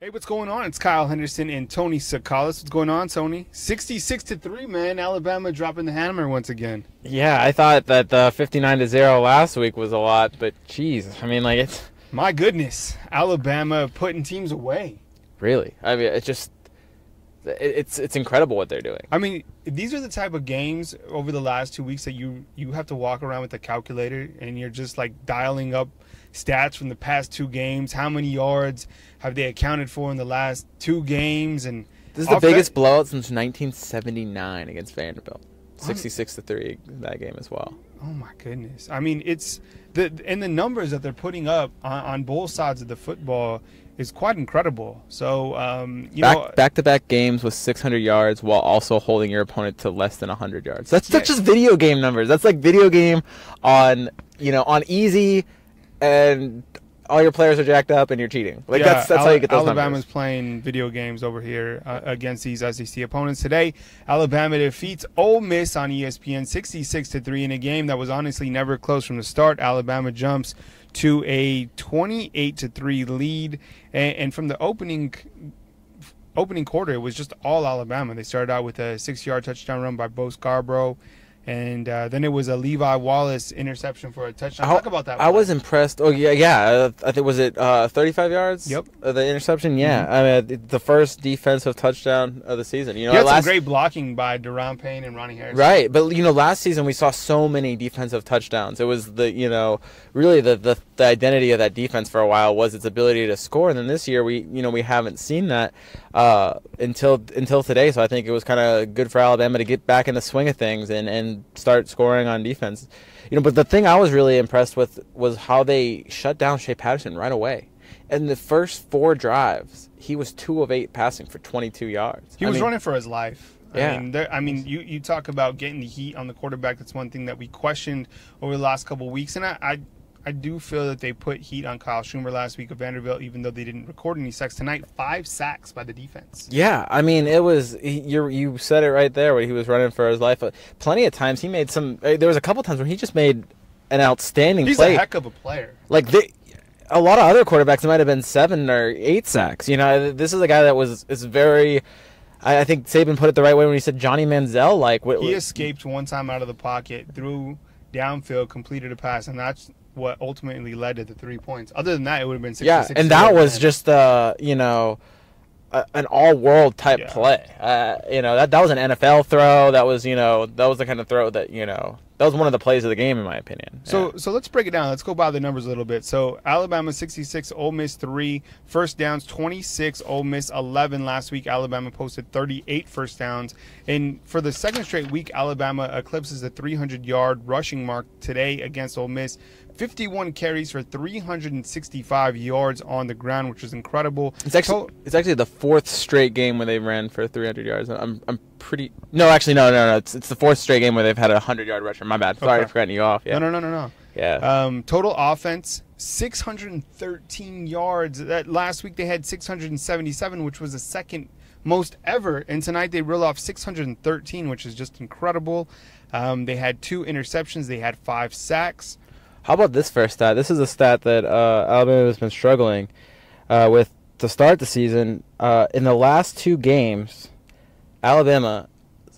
Hey, what's going on? It's Kyle Henderson and Tony Tsoukalas. What's going on, Tony? 66-3, man. Alabama dropping the hammer once again. Yeah, I thought that the 59-0 last week was a lot, but geez, I mean, like it's My goodness, Alabama putting teams away. really. I mean, it's incredible what they're doing. I mean, these are the type of games over the last 2 weeks that you have to walk around with a calculator and you're just like dialing up stats from the past two games. How many yards have they accounted for in the last two games? And This is the biggest blowout since 1979 against Vanderbilt. 66-3 that game as well. Oh my goodness! I mean, it's the numbers that they're putting up on both sides of the football is quite incredible. So back-to-back games with 600 yards while also holding your opponent to less than 100 yards. That's just video game numbers. That's like video game on easy, and all your players are jacked up and you're cheating. Like that's how you get those Alabama's numbers. playing video games over here against these SEC opponents today. Alabama defeats Ole Miss on ESPN 66-3 in a game that was honestly never close from the start. Alabama jumps to a 28-3 lead, and from the opening quarter, it was just all Alabama. They started out with a 6-yard touchdown run by Bo Scarborough. And then it was a Levi Wallace interception for a touchdown. Talk about that. I was impressed. Oh, yeah. I think, was it 35 yards? Yep. The interception? Yeah. I mean, the first defensive touchdown of the season. You had some great blocking by Deron Payne and Ronnie Harrison. Right. But, last season we saw so many defensive touchdowns. It was really the identity of that defense for a while was its ability to score. And then this year we haven't seen that until today. So I think it was kind of good for Alabama to get back in the swing of things and start scoring on defense. But the thing I was really impressed with was how they shut down Shea Patterson right away. In the first 4 drives, he was 2 of 8 passing for 22 yards. He was running for his life. Yeah. I mean, you talk about getting the heat on the quarterback. That's one thing that we questioned over the last couple of weeks. And I do feel that they put heat on Kyle Schumer last week of Vanderbilt, even though they didn't record any sacks tonight. 5 sacks by the defense. Yeah, I mean, it was you said it right there where he was running for his life. Plenty of times he made some. There was a couple times where he just made an outstanding play. He's a heck of a player. Like a lot of other quarterbacks, it might have been 7 or 8 sacks. This is a guy that is very. I think Saban put it the right way when he said Johnny Manziel. He escaped one time out of the pocket, threw downfield, completed a pass, and that's what ultimately led to the 3 points. Other than that, it would have been 66. Yeah, and that was just an all-world type play. That was an NFL throw. That was the kind of throw that that was one of the plays of the game in my opinion. So let's break it down. Let's go by the numbers a little bit. So Alabama 66, Ole Miss 3, first downs 26, Ole Miss 11. Last week Alabama posted 38 first downs, and for the second straight week Alabama eclipses the 300-yard rushing mark today against Ole Miss. 51 carries for 365 yards on the ground, which is incredible. It's actually the 4th straight game where they ran for 300 yards. I'm pretty. No, actually, no. It's the 4th straight game where they've had a 100-yard rusher. My bad. Sorry for cutting you off. Yeah. No. Yeah. Total offense 613 yards. That last week they had 677, which was the second most ever. And tonight they reel off 613, which is just incredible. They had 2 interceptions. They had 5 sacks. How about this first stat? This is a stat that Alabama has been struggling with to start the season. In the last 2 games, Alabama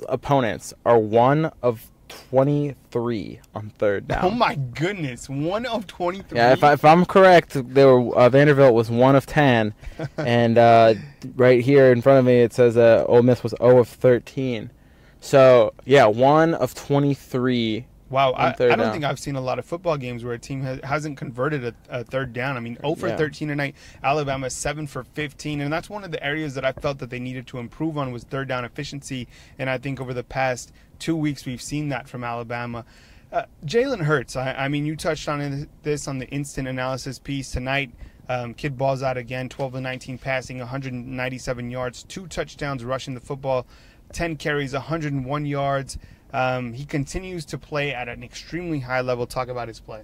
opponents are 1 of 23 on third down. Oh my goodness, 1 of 23. Yeah, if I'm correct, Vanderbilt was 1 of 10, and right here in front of me it says Ole Miss was 0 of 13. So yeah, 1 of 23. Wow, I don't think I've seen a lot of football games where a team hasn't converted a third down. I mean, 0 for 13 tonight. Alabama 7 for 15, and that's one of the areas that I felt that they needed to improve on was third down efficiency. And I think over the past 2 weeks we've seen that from Alabama. Jalen Hurts. I mean, you touched on this on the instant analysis piece tonight. Kid balls out again, 12 of 19 passing, 197 yards, 2 touchdowns rushing the football, 10 carries, 101 yards. He continues to play at an extremely high level. Talk about his play.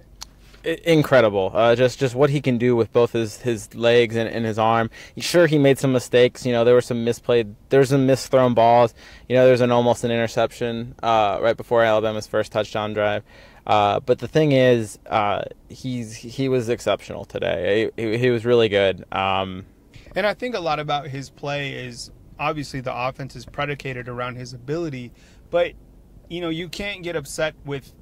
Incredible. Just what he can do with both his legs and his arm. Sure, he made some mistakes. There were some misthrown balls. There's almost an interception right before Alabama's first touchdown drive. But the thing is, he was exceptional today. He was really good. And I think a lot about his play is obviously the offense is predicated around his ability, but you can't get upset with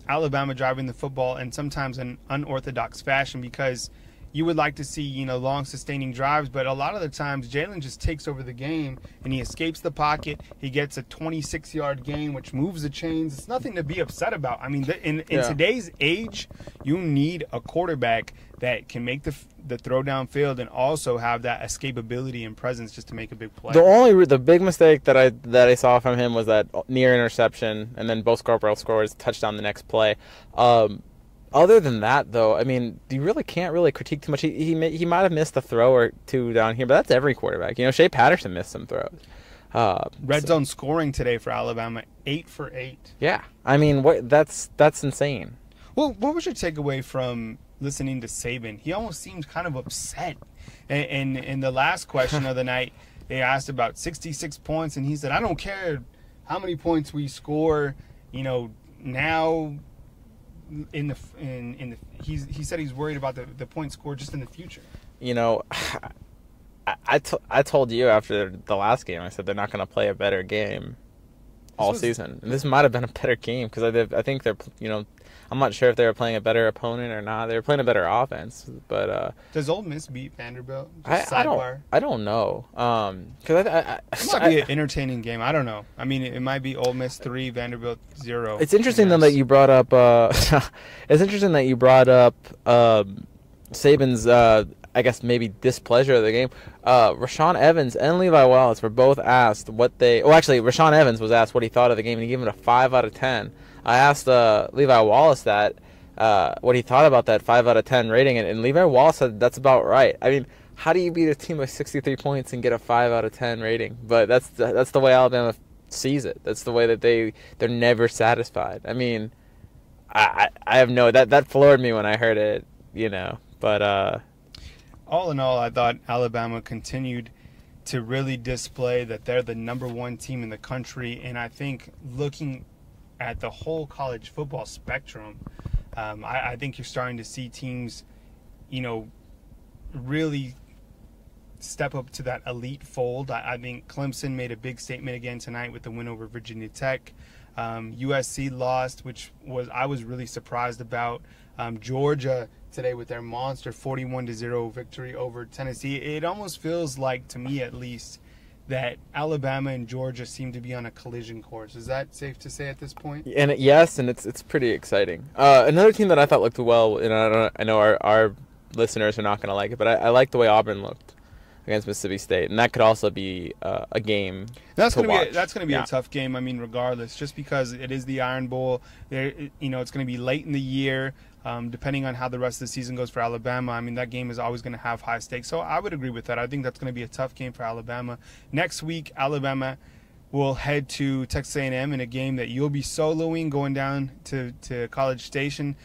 Alabama driving the football in sometimes an unorthodox fashion, because you would like to see, long sustaining drives, but a lot of the times Jalen just takes over the game and he escapes the pocket. He gets a 26-yard gain, which moves the chains. It's nothing to be upset about. I mean, in today's age, you need a quarterback that can make the throw downfield and also have that escapability and presence just to make a big play. The big mistake that I saw from him was that near interception, and then Bo Scarborough scores touchdown the next play. Other than that, though, I mean, you really can't really critique too much. He might have missed a throw or two down here, but that's every quarterback. Shea Patterson missed some throws. Red zone scoring today for Alabama, 8 for 8. Yeah, I mean, that's insane. Well, what was your takeaway from listening to Saban? He almost seemed kind of upset. And in the last question of the night, they asked about 66 points, and he said, "I don't care how many points we score. Now." He said he's worried about the point score just in the future. I told you after the last game, I said they're not going to play a better game all season. And this might have been a better game because I think they're I'm not sure if they were playing a better opponent or not. They were playing a better offense, but does Ole Miss beat Vanderbilt? I don't know. Because it might be an entertaining game. I don't know. I mean, it might be Ole Miss 3, Vanderbilt 0. It's interesting though that you brought up. It's interesting that you brought up Saban's. I guess maybe displeasure of the game. Rashaan Evans and Levi Wallace were both asked what they. Well, actually, Rashaan Evans was asked what he thought of the game, and he gave it a 5 out of 10. I asked Levi Wallace that what he thought about that 5 out of 10 rating, and Levi Wallace said that's about right. I mean, how do you beat a team by 63 points and get a 5 out of 10 rating? But that's the way Alabama sees it. That's the way that they're never satisfied. I mean, I have that floored me when I heard it, But all in all, I thought Alabama continued to really display that they're the number one team in the country, and I think looking at the whole college football spectrum, I think you're starting to see teams, really step up to that elite fold. I think Clemson made a big statement again tonight with the win over Virginia Tech. USC lost, which I was really surprised about. Georgia today with their monster 41-0 victory over Tennessee. It almost feels like, to me at least, that Alabama and Georgia seem to be on a collision course. Is that safe to say at this point? And it's pretty exciting. Another team that I thought looked well, and I know our listeners are not going to like it, but I like the way Auburn looked against Mississippi State, and that could also be a game. That's going to be a tough game. I mean, regardless, just because it is the Iron Bowl, it's going to be late in the year. Depending on how the rest of the season goes for Alabama, I mean, that game is always going to have high stakes. So I would agree with that. I think that's going to be a tough game for Alabama. Next week, Alabama will head to Texas A&M in a game that you'll be soloing going down to College Station.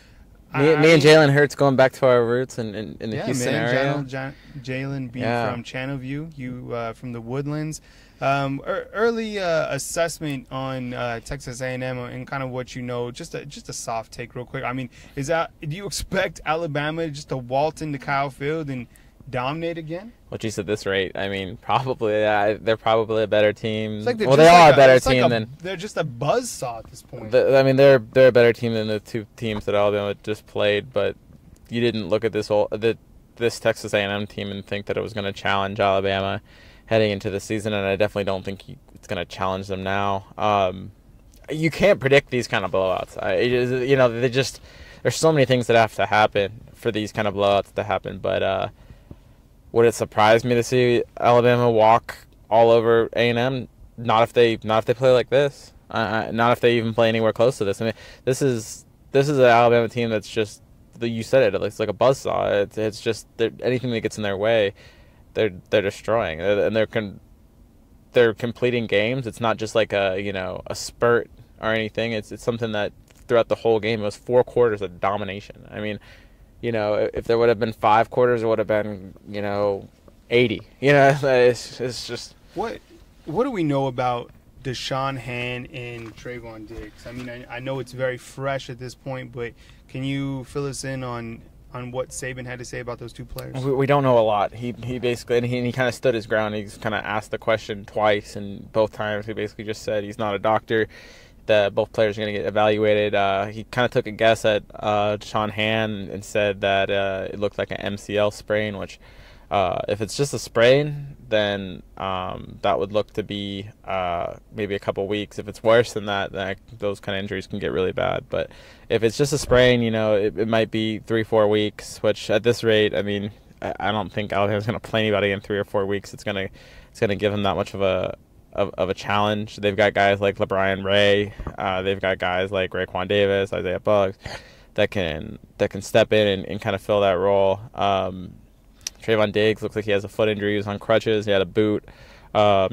Me and Jalen Hurts going back to our roots in the Houston area. Jalen being from Channelview, you from the Woodlands. Early assessment on Texas A&M and kind of what just a soft take real quick. I mean, do you expect Alabama just to waltz into Kyle Field and dominate again? Well, geez, at this rate, I mean, probably. They're probably a better team. Like they are a better team than. They're just a buzzsaw at this point. I mean, they're a better team than the two teams that Alabama just played. But you didn't look at this Texas A&M team and think that it was going to challenge Alabama heading into the season, and I definitely don't think it's going to challenge them now. You can't predict these kind of blowouts. There's so many things that have to happen for these kind of blowouts to happen. But would it surprise me to see Alabama walk all over A&M? Not if they play like this. Not if they even play anywhere close to this. I mean, this is an Alabama team that's just, you said it. It's like a buzzsaw. It's just anything that gets in their way, they're destroying, and they're completing games. It's not just like a spurt or anything. It's something that throughout the whole game it was 4 quarters of domination. I mean, if there would have been 5 quarters, it would have been 80. It's just what do we know about Deshaun Hand and Trayvon Diggs? I mean, I know it's very fresh at this point, but can you fill us in on on what Saban had to say about those two players? We don't know a lot. He basically, and he kind of stood his ground. He's kind of asked the question twice, and both times he basically just said he's not a doctor, that both players are going to get evaluated. He kind of took a guess at Sean Han and said that it looked like an MCL sprain, which if it's just a sprain, then that would look to be maybe a couple weeks. If it's worse than that, then those kind of injuries can get really bad. But if it's just a sprain, it might be 3-4 weeks, which at this rate, I mean, I don't think Alabama's going to play anybody in 3 or 4 weeks. It's going to give them that much of a challenge. They've got guys like LeBron Ray. They've got guys like Raekwon Davis, Isaiah Buggs that can step in and kind of fill that role. Trayvon Diggs looks like he has a foot injury. He was on crutches. He had a boot. That's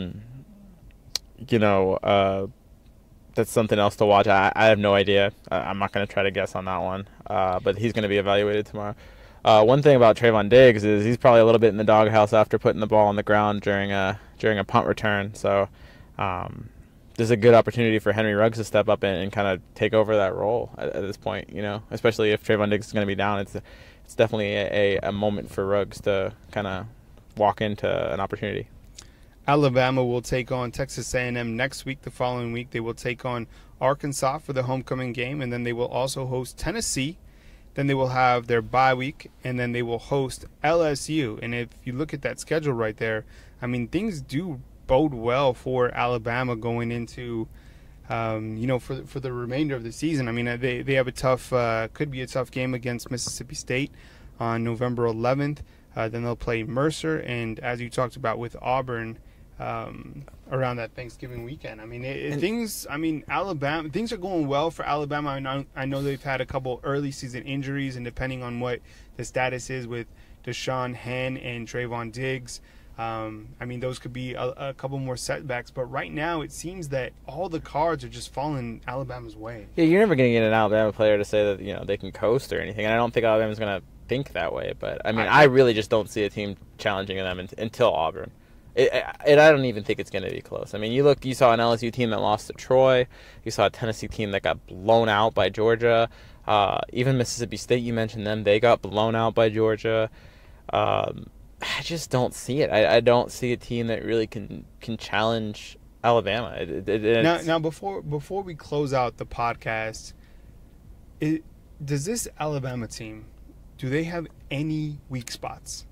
something else to watch. I have no idea. I'm not going to try to guess on that one. But he's going to be evaluated tomorrow. One thing about Trayvon Diggs is he's probably a little bit in the doghouse after putting the ball on the ground during a punt return. So there's a good opportunity for Henry Ruggs to step up and kind of take over that role at this point. Especially if Trayvon Diggs is going to be down. It's definitely a moment for Ruggs to kind of walk into an opportunity. Alabama will take on Texas A&M next week. The following week, they will take on Arkansas for the homecoming game, and then they will also host Tennessee. Then they will have their bye week, and then they will host LSU. And if you look at that schedule right there, I mean, things do bode well for Alabama going into, for the remainder of the season. I mean, they have a tough, could be a tough game against Mississippi State on November 11th. Then they'll play Mercer, and as you talked about with Auburn, around that Thanksgiving weekend. I mean, Alabama, things are going well for Alabama. I know they've had a couple early season injuries, and depending on what the status is with Deshaun Hen and Trayvon Diggs, those could be a couple more setbacks. But right now, it seems that all the cards are just falling Alabama's way. Yeah, you're never going to get an Alabama player to say that they can coast or anything. And I don't think Alabama's going to think that way. But I really just don't see a team challenging them until Auburn. I don't even think it's going to be close. I mean, you saw an LSU team that lost to Troy. You saw a Tennessee team that got blown out by Georgia. Even Mississippi State, you mentioned them. They got blown out by Georgia. I just don't see it. I don't see a team that really can challenge Alabama. Now, before we close out the podcast, does this Alabama team, do they have any weak spots?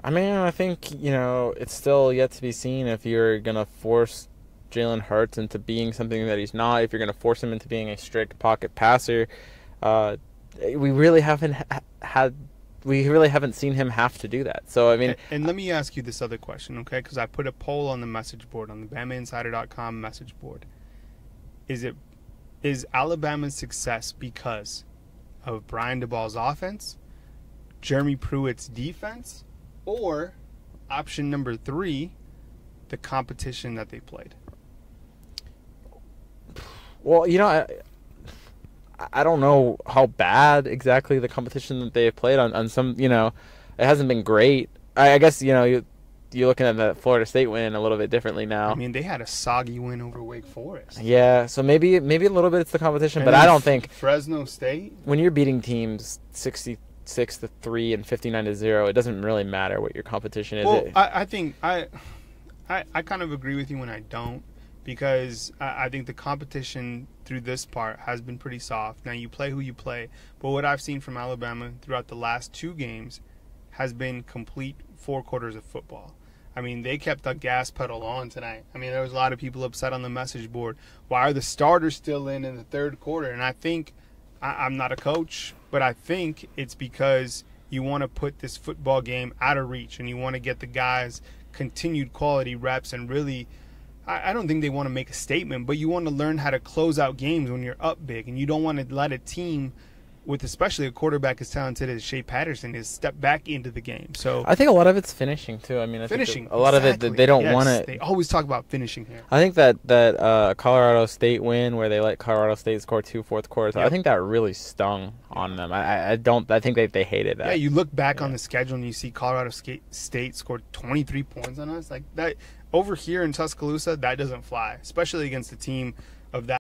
I mean, I think, it's still yet to be seen if you're going to force Jalen Hurts into being something that he's not, if you're going to force him into being a strict pocket passer. We really haven't seen him have to do that. So, I mean... And let me ask you this other question, okay? Because I put a poll on the message board, on the BamaInsider.com message board. Is Alabama's success because of Brian DeBall's offense, Jeremy Pruitt's defense, or option number 3, the competition that they played? Well, I don't know how bad exactly the competition that they have played on some, it hasn't been great. I guess, you're looking at the Florida State win a little bit differently now. I mean, they had a soggy win over Wake Forest. Yeah, so maybe a little bit it's the competition, but I don't think Fresno State, when you're beating teams 66-3 and 59-0, it doesn't really matter what your competition is. Well, I think I kind of agree with you when I don't, because I think the competition through this part has been pretty soft. Now, you play who you play, but what I've seen from Alabama throughout the last 2 games has been complete 4 quarters of football. I mean, they kept the gas pedal on tonight. I mean, there was a lot of people upset on the message board. Why are the starters still in the third quarter? And I think, I'm not a coach, but I think it's because you want to put this football game out of reach, and you want to get the guys continued quality reps, and really, I don't think they want to make a statement, but you want to learn how to close out games when you're up big, and you don't want to let a team with especially a quarterback as talented as Shea Patterson is step back into the game. So I think a lot of it's finishing too. I mean, finishing. A lot of it they don't want to. They always talk about finishing here. I think that Colorado State win where they let Colorado State score 2 fourth quarters. Yep. I think that really stung on them. I think they hated that. Yeah, you look back on the schedule and you see Colorado State scored 23 points on us like that. Over here in Tuscaloosa, that doesn't fly, especially against a team of that